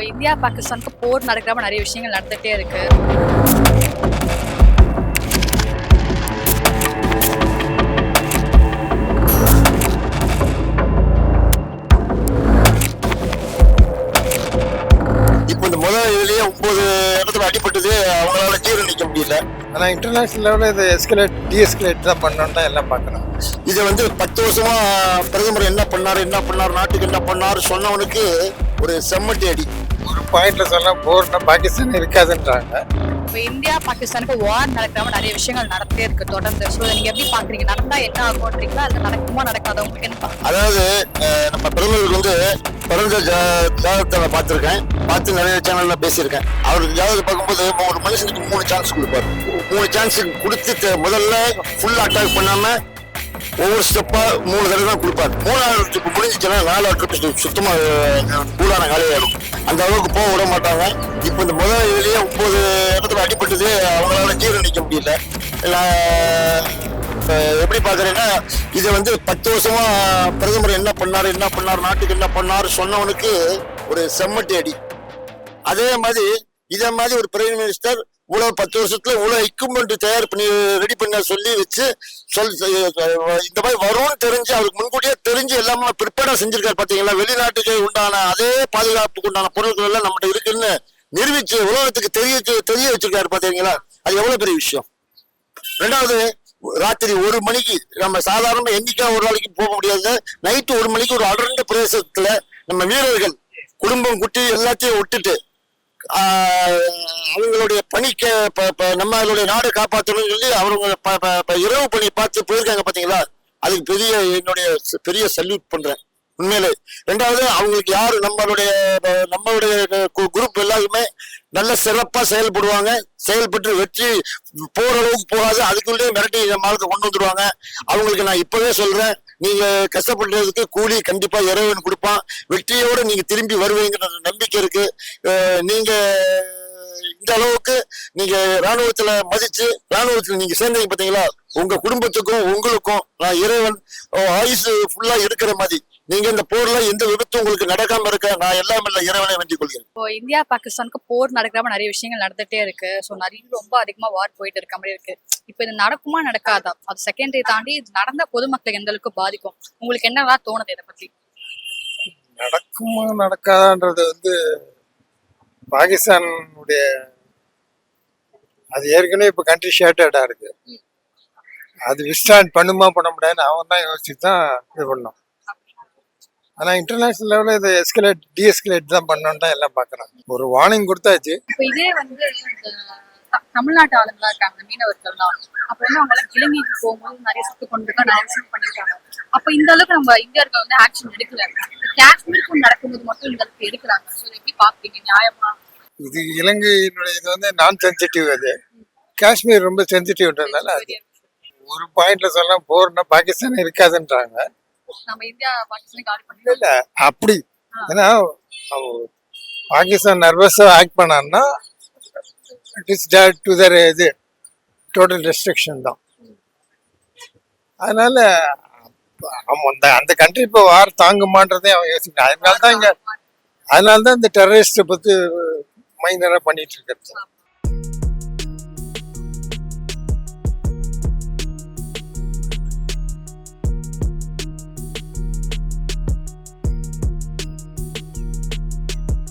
India பாகிஸ்தானுக்கு போர் நடக்கிறப்ப நிறைய விஷயங்கள் நடந்துகிட்டே இருக்கு. இப்போ இந்த முதல் இதுலயே 9 இடத்துல அடிபட்டது அவங்களால ஜீரணிக்க முடியல. ஆனால் இன்டர்நேஷனல் லெவலில் இதை டீஎஸ்கலேட் தான் பண்ணணும்னு தான் எல்லாம் பார்க்குறோம். இதை 10 வருஷமா பிரதமர் என்ன பண்ணார் நாட்டுக்கு என்ன பண்ணார் சொன்னவனுக்கு ஒரு செம்மட்டி அடி. ஒரு பாயிண்ட்ல சொல்ல போர்னா பாகிஸ்தான் இருக்காதுன்றாங்க. இப்போ இந்தியா பாகிஸ்தானுக்கு வார் நடக்கிறப்ப நிறைய விஷயங்கள் நடந்தே இருக்கு தொடர்ந்து. ஸோ நீங்க எப்படி பாக்குறீங்க? நடந்தா என்ன ஆகும்ன்றீங்களா, அது நடக்குமா நடக்காத உங்களுக்கு என்ன? அதாவது நம்ம பிரதமருக்கு பிறந்த ஜாதகத்தை பார்த்து நிறைய சேனல்ல பேசியிருக்கேன். அவருக்கு ஜாதகத்தை பார்க்கும்போது ஒரு மனுஷனுக்கு 3 சான்ஸ் கொடுப்பாரு. 3 சான்ஸ் கொடுத்து முதல்ல ஃபுல் அட்டாக் பண்ணாம ஒவ்வொரு ஸ்டெப்பா 3 தடவை தான் கொடுப்பாரு. 3வது ட்ரிப் முடிஞ்சிச்சுன்னா 4வது ட்ரிப் சுத்தமா கூடான காலையாயிடும். அந்த அளவுக்கு போக விட மாட்டாங்க. இப்போ இந்த முதல் இதுலயே 9 இடத்துல அடிபட்டது அவங்களால ஜீரணிக்க முடியல. எப்படி பாக்குறேன்னா இதை 10 வருஷமா பிரதமர் என்ன பண்ணார் நாட்டுக்கு என்ன பண்ணார் சொன்னவனுக்கு ஒரு செம்மட்டி அடி. அதே மாதிரி இதே மாதிரி ஒரு பிரைம் மினிஸ்டர் இவ்வளவு 10 வருஷத்துல இவ்வளவு எக்யூப்மெண்ட் தயார் பண்ணி ரெடி பண்ண சொல்லி வச்சு இந்த மாதிரி வரும்னு தெரிஞ்சு அவருக்கு முன்கூட்டியே தெரிஞ்சு எல்லாமே ப்ரிப்பேரா செஞ்சிருக்காரு. பாத்தீங்களா, வெளிநாட்டுக்கு உண்டான அதே பாதுகாப்புக்கு உண்டான பொருட்கள் எல்லாம் நம்மகிட்ட இருக்குன்னு நிரூபிச்சு உலகத்துக்கு தெரிய வச்சிருக்காரு. பாத்தீங்களா, அது எவ்வளவு பெரிய விஷயம். 2வது, ராத்திரி 1 மணிக்கு நம்ம சாதாரண எண்ணிக்கா ஒரு நாளைக்கு போக முடியாது. நைட்டு 1 மணிக்கு ஒரு அடர்ந்த பிரதேசத்துல நம்ம வீரர்கள் குடும்பம் குட்டி எல்லாத்தையும் விட்டுட்டு அவங்களுடைய பணிக்கு நம்மளுடைய நாடு காப்பாற்றணும்னு சொல்லி அவங்க இரவு பணி பார்த்து போயிருக்காங்க. பாத்தீங்களா, அதுக்கு என்னுடைய பெரிய சல்யூட் பண்றேன் உண்மையிலே. 2வது, அவங்களுக்கு யாரு நம்மளுடைய குரூப் எல்லாருமே நல்ல சிறப்பா செயல்பட்டு வெற்றி போற அளவுக்கு போகாது, அதுக்குள்ளே மிரட்டி நம்மளுக்கு கொண்டு வந்துருவாங்க. அவங்களுக்கு நான் இப்பவே சொல்றேன், நீங்க கஷ்டப்படுறதுக்கு கூலி கண்டிப்பா இறைவன் கொடுப்பான். வெற்றியோட நீங்க திரும்பி வருவீங்கிற நம்பிக்கை இருக்கு. நீங்க இந்த அளவுக்கு நீங்க ராணுவத்துல ராணுவத்துல நீங்க சேர்ந்தீங்க பாத்தீங்களா, உங்க குடும்பத்துக்கும் உங்களுக்கும் நான் இறைவன் ஆயுசு ஃபுல்லா இருக்கிற மாதிரி நீங்க இந்த போர்ல எந்த விபத்தும் உங்களுக்கு நடக்காம இருக்க நான் எல்லாம் இறைவனை வேண்டிக் கொள்கிறேன். இப்போ இந்தியா பாகிஸ்தானுக்கு போர் நடக்கிறப்ப நிறைய விஷயங்கள் நடந்துட்டே இருக்கு. ஸோ நிறைய ரொம்ப அதிகமா வார் போயிட்டு இருக்க மாதிரி இருக்கு. இப்போ இது நடக்குமா நடக்காதா, அது செகண்டரி தாண்டி இது நடந்த பொதுமக்களுக்கு எந்த அளவுக்கு பாதிக்கும், உங்களுக்கு என்னவா தோணுது இதை பத்தி? நடக்குமா நடக்காதான்றது பாகிஸ்தானுடைய அது ஏற்கனவே இப்போ கண்ட்ரி ஷேட்டடா இருக்கு. அது விஸ்டாண்ட் பண்ணுமா பண்ண முடியாதுன்னு அவன் தான் யோசிச்சு தான் இது பண்ணோம். ஆனால் இன்டர்நேஷனல் லெவலில் இதை டீஎஸ்கலேட் தான் பண்ணணும்னு தான் எல்லாம் பார்க்குறாங்க. ஒரு வார்னிங் கொடுத்தாச்சு. இப்போ இதே தமிழ்நாட்டு ஆளுங்களா இருக்காங்க, மீனவர்கள்லாம். அப்போ அவங்க இலங்கைக்கு போகும்போது நிறைய சுட்டு கொண்டு நிறைய விஷயம் பண்ணிருக்காங்க. அப்போ இந்த அளவுக்கு நம்ம இந்தியர்கள் ஆக்ஷன் எடுக்கல. காஷ்மீருக்கும் நடக்கும்போது மட்டும் இந்த அளவுக்கு எடுக்கிறாங்க. ஸோ எப்படி பாக்குறீங்க, நியாயமா? இது இலங்கையினுடைய இது நான் சென்சிட்டிவ். அது காஷ்மீர் ரொம்ப சென்சிட்டிவ்ன்றதுனால அது ஒரு பாயிண்ட்ல சொல்ல போர்னா பாகிஸ்தான் இருக்காதுன்றாங்க. நம்ம இந்தியா பாகிஸ்தான் காலி பண்ணி இல்ல அப்படி. ஏன்னா பாகிஸ்தான் நர்வஸா ஆக்ட் பண்ணான்னா இட் இஸ் டேட் டு தர் இது டோட்டல் ரெஸ்ட்ரிக்ஷன் தான். அதனால அந்த கண்ட்ரி இப்போ வார் தாங்குமான்றதே அவன் யோசிக்கிறான். அதனால தான் இந்த டெரரிஸ்ட பத்தி மைனரா பண்ணிட்டு இருக்கிறது.